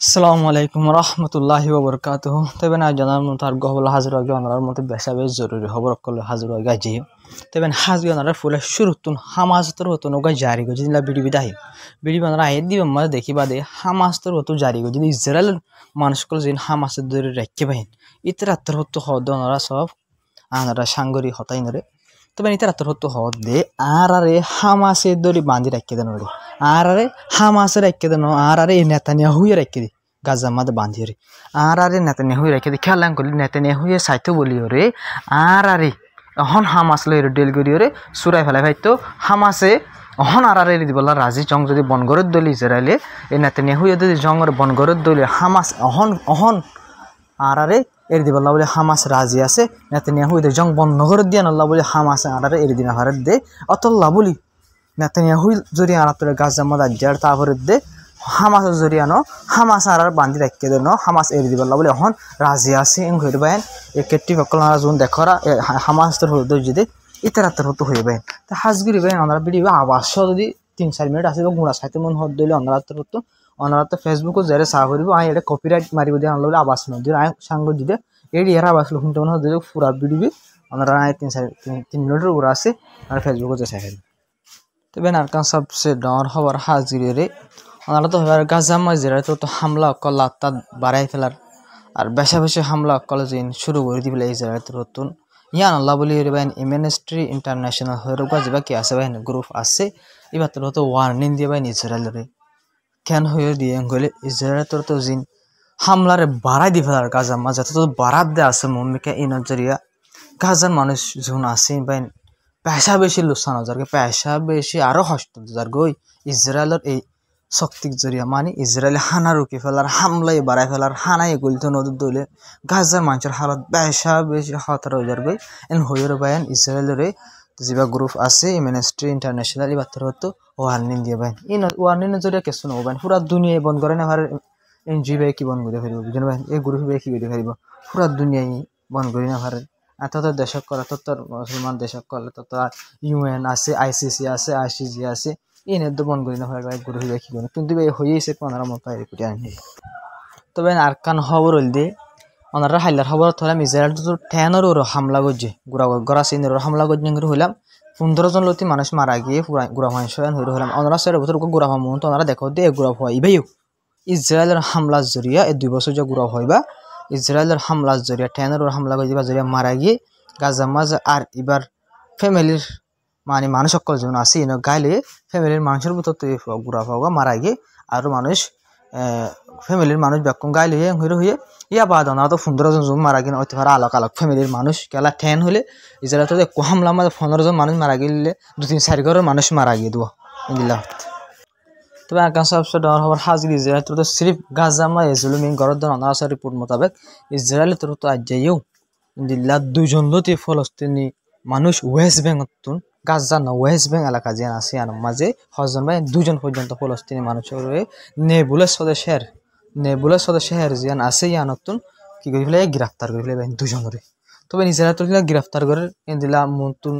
আসসালামু আলাইকুম রহমতুল্লাহি ওবরকাতুহ তবে না জানার মতো আর গহবল হাজির আগে অনার মতো বেশা বেশ জরুরি খবর করলে হাজির আগে জিও তবে হাজি অনার ফুলে শুরুতুন হামাজতর হতো নৌকা জারি গো জিলা বিড়ি বিদাহি বিড়ি বানারা আয় দিব মাঝে দেখিবা দে হামাজতর হতো জারি গো যদি ইসরায়েল মানুষগুলো যেন হামাসের ধরে রেখে বাহিন ইতরাত্তর হতো হদ অনারা সব আনারা সাঙ্গরি হতাই নরে তবে ইতরাত্তর হতো হদ দে আরে হামাসের দড়ি বাঁধি রেখে দেন ওরে আরে হামাসের রেখে দেন আরে নেতানিয়া হুয়ে রেখে দি গাজার মধ্যে বাঁধিয়ে রে আরে নেতানিয়া হুয়ে রেখে দি খেয়াল করলি নেতানিয়া হুয়ে সাইতো বলি ওরে আরে এখন হামাস লই ডেল করি ওরে সুরাই ফেলাই ভাইতো হামাসে অহন আরে দি বলা রাজি জং যদি বনগরের দলি ইসরায়েলে এই নেতানিয়া হুয়ে যদি জঙ্গর বনগরের দলি হামাস অহন আরে এর দি বলা বলে হামাস রাজি আছে নেতানিয়াহু দে জং বনগরের দিয়া নল্লা বলে হামাস আরে এর দিন ভারত দে অতল্লা বলি নেতানিয়াহু যদি আরাতরে গাজার মধ্যে আজ্জার তারপরে দে হামাস জরিয়ানো হামাস আর বান্ধি রাখিয়ে দেন হামাস এর দি বলা বলে এখন রাজি আছে এং হইর বাইন এ কেটি ফকল জোন দেখরা হামাস তোর হইদ যদি ইতারাতর হতো হই বাইন তা হাজগিরি বাইন আমরা ভিডিও আবাস যদি 3-4 মিনিট আসে গুণা সাইতে মন হদ দইলে অনরাতর হতো অনরাত ফেসবুকও যারে চা করিব আই এটা কপিরাইট মারিব দিয়ে আনলে আবাস নদীর আই সাঙ্গ দিতে এডি এর আবাস শুনতে মনে হদ পুরা ভিডিও অনরা আই 3 মিনিটের উপর আছে আর ফেসবুকও যে চাই তবে নারকান সবচেয়ে ডর হওয়ার হাজিরে রে ওনারা তো গাজা মসজিদে তো হামলা কল্লা তাত বাড়াই ফেলার আর বেশা বেশি হামলা কলে যে শুরু করে দিবে ইসরায়েল নতুন ইয়ান আল্লাহ বলি রেবেন ইমিনিস্ট্রি ইন্টারন্যাশনাল হরগা যেবা কি আছে বাইন গ্রুপ আছে এবার তো ওয়ার্নিং দিয়ে বাইন ইসরায়েলের কেন হয়ে দিয়ে গেলে ইসরায়েল তো জিন হামলারে বাড়াই দি ফেলার গাজার মাঝে তো বারাত দে আছে মম্মিকে এই নজরিয়া গাজার মানুষ যখন আছে বাইন পেশা বেশি লুসান হাজারকে পেশা বেশি আরো হস্ত হাজার গই ইসরায়েলের এই শক্তিক জরিয়া মানে ইসরায়েল হানা রুকি ফেলার হামলাই বাড়াই ফেলার হানাই গলিত নদীর দলে গাজার মানুষের হালত বেশা বেশি হতার হাজার গই এন হইর বাইন ইসরায়েলের যা গ্রুপ আছে ইমিনিস্ট্রি ইন্টারন্যাশনাল এবার হতো ওয়ার্নিং দিয়ে বাইন এই ওয়ার্নিং জরিয়া কিছু নব বাইন পুরা দুনিয়ায় বন্ধ করে না ভার এনজি বাই কি বন্ধ করে ফেলব বুঝলেন ভাই এই গ্রুপ বাই কি করে ফেলব পুরা দুনিয়ায় বন্ধ করে না ভার তত দেশক করে তত মুসলমান দেশক করে তত ইউএন আছে আইসিসি আছে আইসিজি আছে এই নেদ্য বন্ধ করে না ভার গ্রুপ বাই কি করে কিন্তু এই হয়েছে কোনার মতো একুটি আনি তবে আর কান খবর হল দিয়ে ওনারা হাইলার খবর হলাম ইসরায়েল তো টেনের ওর হামলা করছে গড়া সিনের হামলা করছে হইলাম 15 জন লতি মানুষ মারা গিয়ে গুড়া মানুষ হয়ে হলাম ওনারা 4 বছর গুড়া হওয়া মন তো ওনারা দেখো দিয়ে গুড়া হওয়া ইবাইও ইসরায়েলের হামলার জরিয়া এই 2 বছর যে গুড়া হইবা ইসরায়েলের হামলার জরিয়া টেনের ওর হামলা করছে জরিয়া মারা গিয়ে গাজা মাঝে আর এবার ফ্যামিলির মানে মানুষ সকল জন আছে গাইলে ফ্যামিলির মানুষের ভিতর তো গুড়া হওয়া মারা গিয়ে আরো মানুষ ফ্যামিলির মানুষ ব্যাকুম গাইলে হয়ে ইয়া বাদ ওনারা তো 15 জন মারা গিয়ে হইতে পারে আলাদা আলাদা ফ্যামিলির মানুষ গেলা ঠেন হলে ইসরায়েল তো একটু হামলা মাঝে 15 জন মানুষ মারা গেলে 2-3-4 ঘরের মানুষ মারা গিয়ে দেবো ইন্দিল্লা তবে আকাশ সবচেয়ে ডর হওয়ার হাজির ইসরায়েল তো সিরিফ গাজা মা এজুলুমিন গড়ের দন অনারাসা রিপোর্ট মোতাবেক ইসরায়েল তো আজ যাইও ইন্দিল্লা 2 জন লতি ফলস্তিনি মানুষ ওয়েস্ট বেঙ্গল গাজা না ওয়েস্ট বেঙ্গল এলাকা যে আছে আর মাঝে হজন ভাই 2 জন পর্যন্ত ফলস্তিনি মানুষের নেবুলের সদস্যের জিয়ান আছে ইয়ানতুন কি করে ফেলে গ্রেফতার করে ফেলে 2 জনের তবে নিজেরা তো গ্রেফতার করে ইন্দিল্লা মন্তুন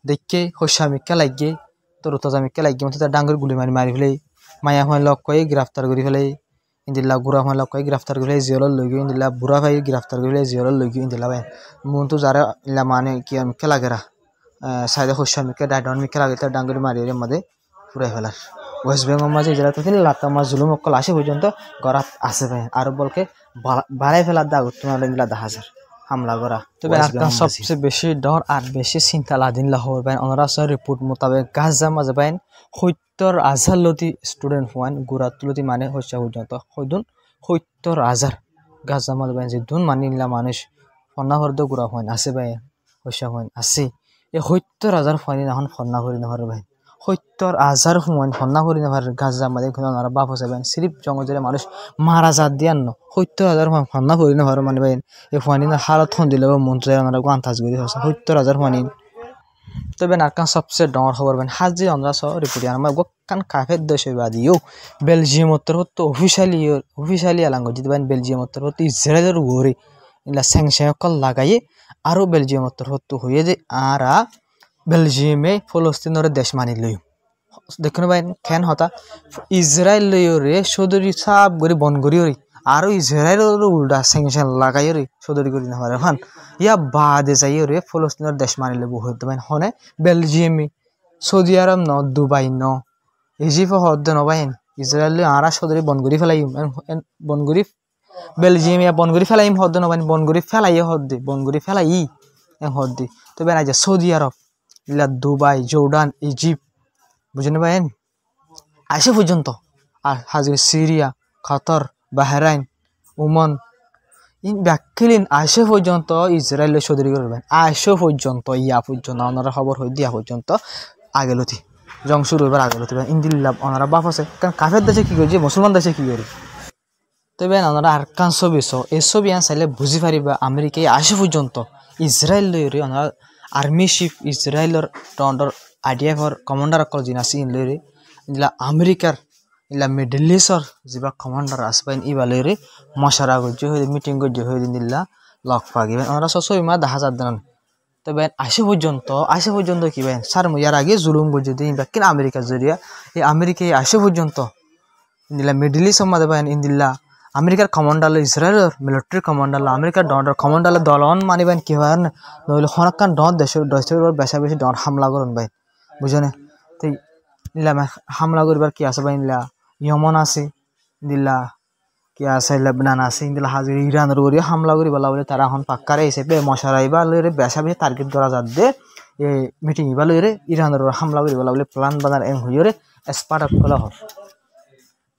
দেখে হসামিকা লাগিয়ে তোর তাজামিকা লাগিয়ে মতো ডাঙ্গর গুলি মারি ফেলে মায়া হয় লক কয়ে গ্রেফতার করে ফেলে ইন্দিল্লা গুড়া হয় লক কয়ে গ্রেফতার করে ফেলে জিয়ল লই গিয়ে ইন্দিল্লা বুড়া ভাই গ্রেফতার করে ফেলে জিয়ল লই গিয়ে ইন্দিল্লা ভাই মন্তু যারা ইলা মানে কি মিকা লাগেরা সাইডে হসামিকা ডাইডন মিকা লাগে তার ডাঙ্গর মারি এর মধ্যে পুরাই ফেলার ওয়েস্ট বেঙ্গল মাঝে যারা তো লাতামা জুলুম অকল আসে পর্যন্ত গড়াত আছে ভাই আরো বলকে বাড়াই ফেলার দাগ তোমার ইন্দিল্লা 10,000 হামলা করা তবে আজকাল সবচেয়ে বেশি ডর আর বেশি চিন্তা লাদিন লাহোর বাইন অনারাসা রিপোর্ট মোতাবেক গাজা মাঝে বাইন 70,000 লতি স্টুডেন্ট হওয়ান গুড়াতুলতি মানে হচ্ছে পর্যন্ত হইদুন 70,000 গাজা মাঝে বাইন যে দুন মানিলা মানুষ ফন্না হরদ গুড়া হওয়ান আছে ভাই হচ্ছে হওয়ান আছে এই 70,000 ফানি এখন ফন্না করি না ভাই 70,000 হুমান ফন্না করি না গাজা মাঝে ওনারা বাপ হচ্ছে বাইন সিরিপ জঙ্গলের মানুষ মারা যাত দিয়ান 70,000 ফন্না করি না মানে বাইন এই ফানি না হালত ফোন দিলে মন্ত্রী ওনারা আন্তাজ করে হচ্ছে 70,000 ফানি তবে নারকান সবচেয়ে ডর খবর বাইন হাজি আমরা সহ রিপোর্ট আমার গোকান কাফের দেশে বাদিও বেলজিয়াম উত্তর হতো অফিসিয়ালি আলাঙ্গ যদি বাইন বেলজিয়াম উত্তর হতো ইসরায়েলের ঘরে ইলা স্যাংশন লাগাইয়ে আরো বেলজিয়াম উত্তর হতো হয়ে যে আরা বেলজিয়ামে ফলস্তিনের দেশ মানি লই দেখুন ভাই কেন হতা ইসরায়েল লইরে সদরি সাব করে বন করি আর ইসরায়েলের উল্টা স্যাংশন লাগাই রে সদরি করি না পারে হান ইয়া বাদে যাই রে ফলস্তিনের দেশ মানিলে বহুত বাইন হনে বেলজিয়ামি সৌদি আরব ন দুবাই ন ইজিপ্ট হদ ন বাইন ইসরায়েল আরা সদরি বনগুরি ফেলাই বনগুরি বেলজিয়ামিয়া বনগুরি ফেলাই হদ ন বাইন বনগুরি ফেলাই হদ বনগুরি ফেলাই হদ তো বেন আজ সৌদি আরব ইলা দুবাই জর্ডান ইজিপ্ট বুঝেন বাইন আসে পর্যন্ত আর হাজির সিরিয়া কাতার বাহরাইন ওমান ইন ব্যাকিলিন আসে পর্যন্ত ইসরায়েলের সদরি করবেন আসে পর্যন্ত ইয়া পর্যন্ত ওনারা খবর হয়ে দিয়া পর্যন্ত আগেলতি জং শুরু হইবার আগেলতি ইন্দিল্লা ওনারা বাপ আছে কারণ কাফের দেশে কি করছে মুসলমান দেশে কি করে তবে ওনারা আর কান ছবি এই ছবি চাইলে বুঝি পারিবা আমেরিকায় আসে পর্যন্ত ইসরায়েল লইরে ওনারা আর্মি চিফ ইসরায়েলের টন্ডর আইডিএফর কমান্ডার অকল যিনি আছে ইন লইরে ইলা আমেরিকার ইলা মিডল ইস্টর যা কমান্ডার আসবেন ইবালেরে মশারা গজ্জ হয়ে মিটিং গজ্জ হয়ে দিন দিল্লা লক পাগিবেন ওনারা ছয় মাস 10,000 দেন তবে আসে পর্যন্ত কি বেন সার ইয়ার আগে জুলুম গজ্জ দিন বাকিন আমেরিকা জরিয়া এই আমেরিকায় আসে পর্যন্ত ইন্দিলা মিডল ইস্ট মাদে বেন ইন্দিল্লা আমেরিকার কমান্ডার ইসরায়েলের মিলিটারি কমান্ডার আমেরিকার ডনের কমান্ডার দলন মানিবেন কি হয় নইলে হনকান ডন দেশের বেশা বেশি ডন হামলা করুন ভাই বুঝনে তো ইলা হামলা করবার কি আছে ভাই ইলা ইয়মন আছে দিল্লা কি আছে লেবনান আছে ইন্দিলা হাজির ইরানের উপরে হামলা করি বলা বলে তারা এখন পাক্কারে হিসেবে মশারাইবা লইরে বেশা বেশি টার্গেট ধরা যাত দে এই মিটিং ইবা লইরে ইরানের উপর হামলা করি বলা বলে প্ল্যান বানার এং হইরে স্পার্ট আপ করা হয়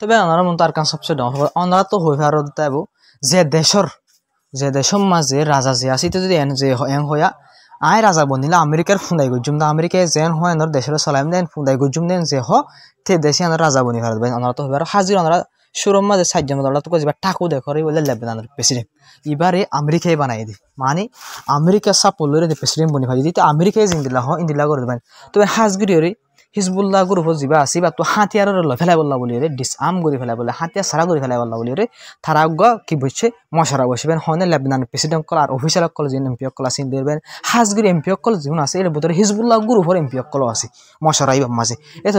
তবে ওনারা মন তার কান সবচেয়ে ডন হবে ওনারা তো হই ভারত তাইব যে দেশের মাঝে রাজা যে আসিতে যদি এন যে এং হইয়া আয় রাজা বনিলা আমেরিকার ফুন্দাই গজুম দা আমেরিকায় যেন হয় ওনার দেশের সালাম দেন ফুন্দাই গজুম দেন যে হ তে দেশে ওনার রাজা বনি ভারত ভাই ওনারা তো হইবার হাজির ওনারা সুরম মাঝে সাহায্য ওনারা তো কইবা টাকু দেখরে বলে লেবনানের প্রেসিডেন্ট এবারে আমেরিকায় বানাই দি মানে আমেরিকা সাপোলরে প্রেসিডেন্ট বনি ভাই দিতে আমেরিকায় জিন্দিলা হ ইন্দিলা করে দেবেন তবে হাজগিরি হিজবুল্লাহ গ্রুপ যা আছে বা তো হাতিয়ারের ফেলাই বললা বলি রে ডিসআর্ম করে ফেলাই বলে হাতিয়ার সারা করে ফেলাই বললা বলি রে তারা কি বুঝছে মশারা বসবেন হনে লেবনান প্রেসিডেন্ট কল আর অফিসার কল যে এমপি কল আছে দেবেন হাজগিরি এমপি কল যেমন আছে এর ভিতরে হিজবুল্লাহ গ্রুপের এমপি কল আছে মশারাই মাঝে এত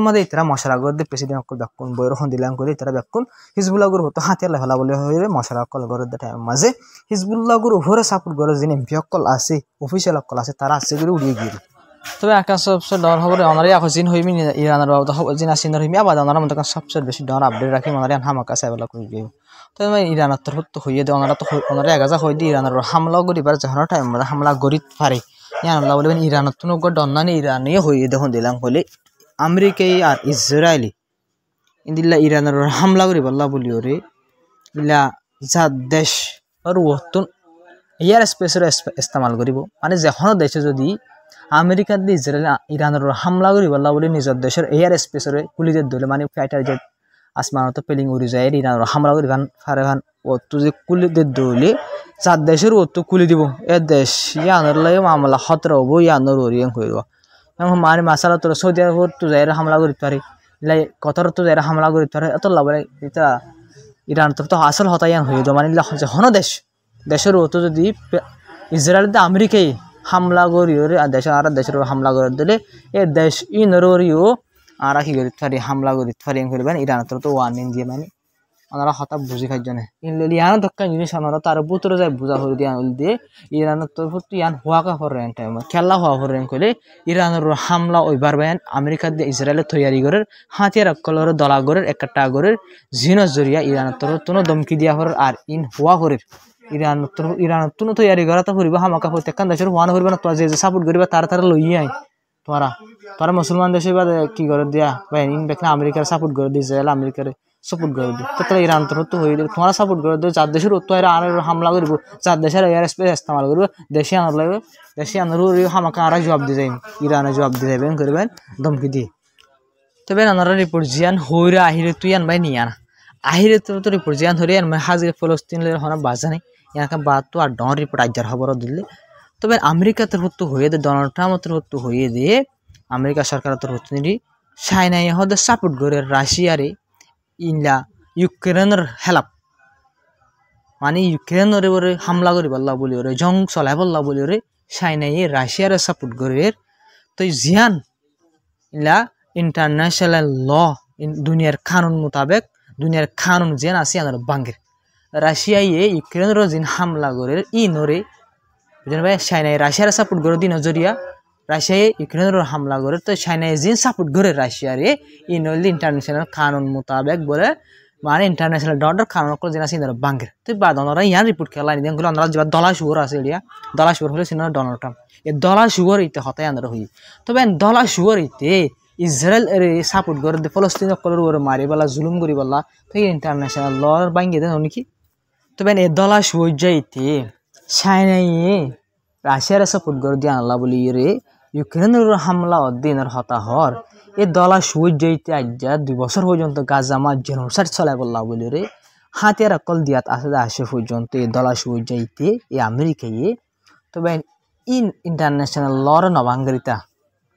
মাঝে তারা মশারা করে প্রেসিডেন্ট কল ব্যাকুন বইয়ের দিলাম করে তারা ব্যাকুন হিজবুল্লাহ গ্রুপ তো হাতিয়ার ফেলা বলে হয়ে মশারা কল করে মাঝে হিজবুল্লাহ গ্রুপের সাপোর্ট করে যে এমপি কল আছে অফিসিয়াল কল আছে তারা আছে করে উড়িয়ে গিয়ে তবে আকাশ সবচেয়ে ডর হবে ওনারই এখন জিন হইমি ইরানের বাবদ জিন আসিন হইমি আবার ওনারা মধ্যে সবচেয়ে বেশি ডর আপডেট রাখি ওনারা হামাকা সাইবেলা করে দিব তবে ইরানের তরফ তো হইয়ে দেয় ওনারা তো ওনারা এগাজা হয়ে দিয়ে ইরানের হামলা করিবার যখন টাইম হামলা করি পারে ইয়ানুল্লাহ বলবেন ইরানের তো নগর ডন্নানি ইরানিও হইয়ে দেখুন দিলাম হলে আমেরিকাই আর ইসরায়েলি ইন্দিল্লা ইরানের হামলা করি বললা বলি ওরে ইলা যা দেশ আর ওতন এয়ার স্পেসের ইস্তেমাল করিব মানে যখন দেশে যদি আমেরিকার দিয়ে ইসরায়েল ইরানের হামলা করি বললা বলে নিজের দেশের এয়ার স্পেসরে কুলিদের দলে মানে ফাইটার জেট আসমানত পেলিং উড়ি যায় ইরানের হামলা করি গান ফারে গান ওতো যে কুলিদের দলে চার দেশের ওতো কুলি দিব এ দেশ ইয়ানোর লাগে মামলা খতর হবো ইয়ানোর ওরিয়াং হইব এখন মানে মাসালা তোর সৌদি আরব তো যাই হামলা করি পারে লাই কতর তো যাই হামলা করি পারে এত লাভ এটা ইরান তো আসল হতায়ান হয়ে যাবে মানে হন দেশের ওতো যদি ইসরায়েল আমেরিকাই হামলা করি ওরে দেশ আর দেশের হামলা করে দিলে এ দেশ ইনরিও আর কি করি পারি হামলা করি পারি করবেন ইরান তো ওয়ার্নিং দিয়ে মানে ওনারা হঠাৎ বুঝি খাই জানে ইনলে ইয়ান দক্কা জিনিস ওনারা তার বুতরে যায় বুঝা করে দিয়ে দিয়ে ইরানের তো ইয়ান হওয়াকা হরেন টাইম খেলা হওয়া হরেন কইলে ইরানের হামলা ওইবার বেন আমেরিকা দিয়ে ইসরায়েলের তৈয়ারি করে হাতিয়ার কলর দলাগরের একটা গরের জিনস জরিয়া ইরানের তো কোনো দমকি দিয়া হর আর ইন হওয়া হরের ইরান তুনো তৈয়ারি করা তো করিবা হামাকা হইতে কান দেশের ওয়ান করিবা না তোরা যে সাপোর্ট করিবা তারা লই আই তোরা মুসলমান দেশে বা কি করে দিয়া বা ইন দেখনা আমেরিকার সাপোর্ট করে দিয়ে ইসরায়েল আমেরিকার সাপোর্ট করে দিই তো তারা ইরান তো হয়ে দিল তোমরা সাপোর্ট করে দিও চার দেশের উত্তর আর হামলা করব চার দেশের এয়ার স্পেস ইস্তেমাল করবো দেশে আনার হামাকা আর জবাব দিয়ে যাই ইরানে জবাব দিয়ে যাবেন করবেন ধমকি দিয়ে তবে আনারা রিপোর্ট জিয়ান হইরে আহিরে তুই আন ভাই নিয়ে আনা আহিরে তো রিপোর্ট জিয়ান ধরে আন হাজির ফলস্তিন হনা বাজা নেই ইয়াকে বাদ তো আর ডন রিপোর্ট আজ্জার খবর দিলে তবে আমেরিকা তোর হতো হয়ে দে ডোনাল্ড ট্রাম্প তোর হতো হয়ে দিয়ে আমেরিকা সরকার তোর হতো নিদি চাইনাই হতে সাপোর্ট করে রাশিয়ারে ইনলা ইউক্রেনের হেলাপ মানে ইউক্রেনের ওরে হামলা করি বললা বলি ওরে জং চলাই বললা বলি ওরে চাইনাই রাশিয়ারে সাপোর্ট করে তো জিয়ান ইলা ইন্টারন্যাশনাল ল দুনিয়ার কানুন মোতাবেক দুনিয়ার কানুন যেন আছে আমার বাঙ্গের রাশিয়ায়ে ইউক্রেনের জিন হামলা করে ই নরে বুঝলেন ভাই চাইনায় রাশিয়ার সাপোর্ট করে দিন জরিয়া রাশিয়ায় ইউক্রেনের হামলা করে তো চাইনায় জিন সাপোর্ট করে রাশিয়ারে ই নইলে ইন্টারন্যাশনাল কানুন মোতাবেক বলে মানে ইন্টারন্যাশনাল ডলার কানুন করে জিনা সিনার বাঙ্গের তো বাদ ওনারা ইয়ার রিপোর্ট খেলা নিদেন গুলো ওনারা যে ডলার সুগর আছে এরিয়া ডলার সুগর হলে সিনার ডলার ট্রাম্প এ ডলার সুগর ইতে হতায় আন্দার হই তবে ডলার সুগর ইতে ইসরায়েল এর সাপোর্ট করে ফলস্তিন কলর ওর মারি বলা জুলুম করি বলা তো ইন্টারন্যাশনাল লর বাঙ্গে দেন নাকি তবে এ ডলার সুগর যাইতে চাইনায় রাশিয়ার সাপোর্ট করে দিয়ে আনলা বলি রে ইউক্রেনের হামলা দিনের হতাহর এই দলা সুই যাইতে আজ্জা 2 বছর পর্যন্ত গাজামা জেনোসাইড চলাই বললা বলি রে হাতিয়ার অকল দিয়াত আসে পর্যন্ত এই দলা সুই যাইতে এই আমেরিকায় তবে ইন্টারন্যাশনাল লর নবাঙ্গরিতা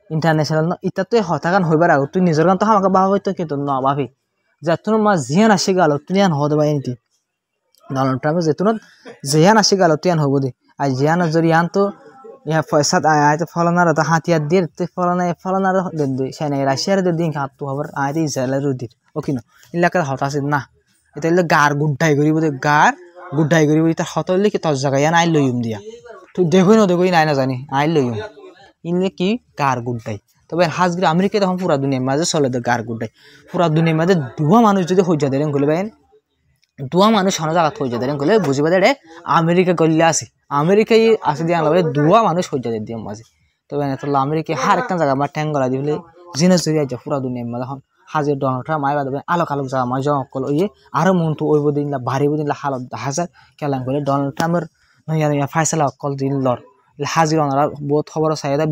ইন্টারন্যাশনাল ইতা তো হতাগান হইবার আগে তুই নিজের গান তো আমাকে বাবা হইতো কিন্তু নবাবি যে তোর মা জিয়ান আসে গেল তুই আন হতে পারি নিতি ডোনাল্ড ট্রাম্প যেতুন জিয়ান আসে গেল তুই আন হব দে আর জিয়ান যদি আন তো ইয়া পয়সা আয় ফলনার তো হাতিয়ার দিয়ে ফলনার দে সেনাই রাশিয়ার দিন হাতু হবার আয় ইসরায়েলের দিন ওকে না এলাকার হতাশে না এটা হলে গার গুড্ডাই করিব গার গুড্ডাই করিব তার হত হলে কি তোর জায়গায় আই লইম দিয়া তুই দেখই নাই না জানি আই লইম ইনলে কি গার গুড্ডাই তবে হাজগির আমেরিকা তখন পুরা দুনিয়ার মাঝে চলে তো গার গুড্ডাই পুরা দুনিয়ার মাঝে দুয়া মানুষ যদি হইয়া দেন গলে বাইন দুয়া মানুষ সানো জায়গা হইয়া দেন গলে বুঝিবা দে আমেরিকা গল্লে আছে আমেরিকায় আসে দিয়ে আনলা বলে দুয়া মানুষ হইয়া দিয়ে মাঝে তবে আমেরিকা হার একটা জায়গা আমার ট্যাঙ্গলা দিলে জিনিস জড়িয়ে আছে পুরা দুনিয়ার মাঝে এখন হাজির ডোনাল্ড ট্রাম্প মাইবা দেবেন আলোক জায়গা মাঝে জমকল ওই আরো মনটু ওই দিন ভারী দিন হালত হাজার কেলাম করে ডোনাল্ড ট্রাম্পের নইয়া ফাইসলা অকল দিন লর হাজির ওনারা বহুত খবর চাইদা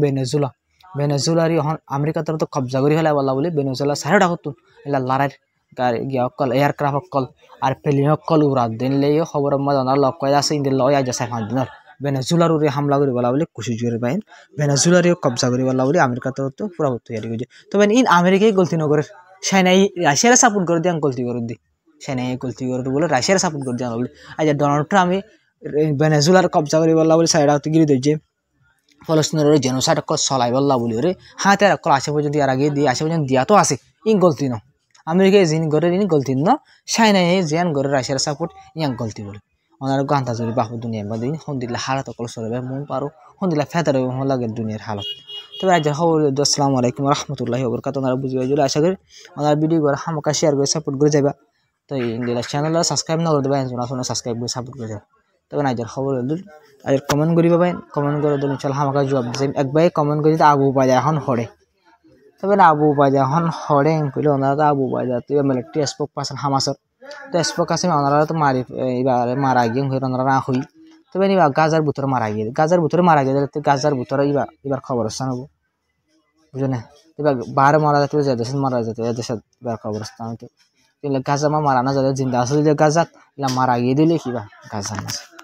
বেনেজুলার এখন আমেরিকা তো কবজা করে ফেলা বলা বলে বেনেজুলা সাইড আগত এলা লড়াই গাড়ি গিয়া অকল এয়ারক্রাফট অকল আর প্লেন অকল উড়া দিনলে খবর মাঝে ওনারা লক কয়ে আছে ইন্দিন লয় আজ 4-5 দিনের বেনেজুলার উড়ে হামলা করে বলা বলে কুশি জুড়ে বাইন বেনেজুলার কবজা করে বলা বলে আমেরিকা তো পুরা তৈরি করছে তবে ইন আমেরিকায় গলতি নগরে চাইনাই রাশিয়ার সাপোর্ট করে দিয়ে গলতি করে দি চাইনাই গলতি করে বলে রাশিয়ার সাপোর্ট করে দিয়ে বলে আজ ডোনাল্ড ট্রাম্প বেনেজুলার কবজা করে বলা বলে সাইড আউট গিরি দিয়েছে ফলস্তিনের জেনোসাইড অকল চলাই বললা বলি রে হাতে অকল আসে পর্যন্ত আর আগে দিয়ে আসে পর্যন্ত দিয়া তো আছে ইন গলতি ন আমেরিকায় জিন গড়ে ইন গলতি ন চাইনাই জিয়ান গড়ে রাশিয়ার সাপোর্ট ইয়াং গলতি বলে ওনার গান্তা জুড়ি বাহু দুনিয়ার মধ্যে হন্দিল্লা হালত অকল চলবে মন পারো হন্দিল্লা ফেদার লাগে দুনিয়ার হালত তবে আজ খবর আসসালামু আলাইকুম রহমতুল্লাহি ওয়া বারাকাতুহু ওনারা বুঝিয়ে জুড়ে আশা করি ওনার ভিডিও করে হামকা শেয়ার করে সাপোর্ট করে যাবা তো ইন্ডিয়া চ্যানেল সাবস্ক্রাইব না করে দেবেন সাবস্ক্রাইব করে সাপোর্ট করে যাবে তবে আজের খবর আজের কমেন্ট করি পাবেন কমেন্ট করে দিন চল হামাকা জবাব দিই একবার কমেন্ট করে আবু বাজা এখন হড়ে তবে আবু বাজা এখন হড়ে কইলে ওনারা তো আবু বাজা তুই মিলিটারি স্পোক পার্সন হামাসর তো স্পোক আছে ওনারা তো মারি এবার মারা গিয়ে হয়ে ওনারা না হই তবে এবার গাজার ভিতরে মারা গিয়ে গাজার ভিতরে এবার খবর স্থান হবো বুঝো না এবার বারে মারা যেতে দেশে মারা যেতে দেশের এবার খবর স্থান হতো গাজা মারা না যাবে জিন্দা আসলে গাজাত মারা গিয়ে দিলে কিবা গাজা আছে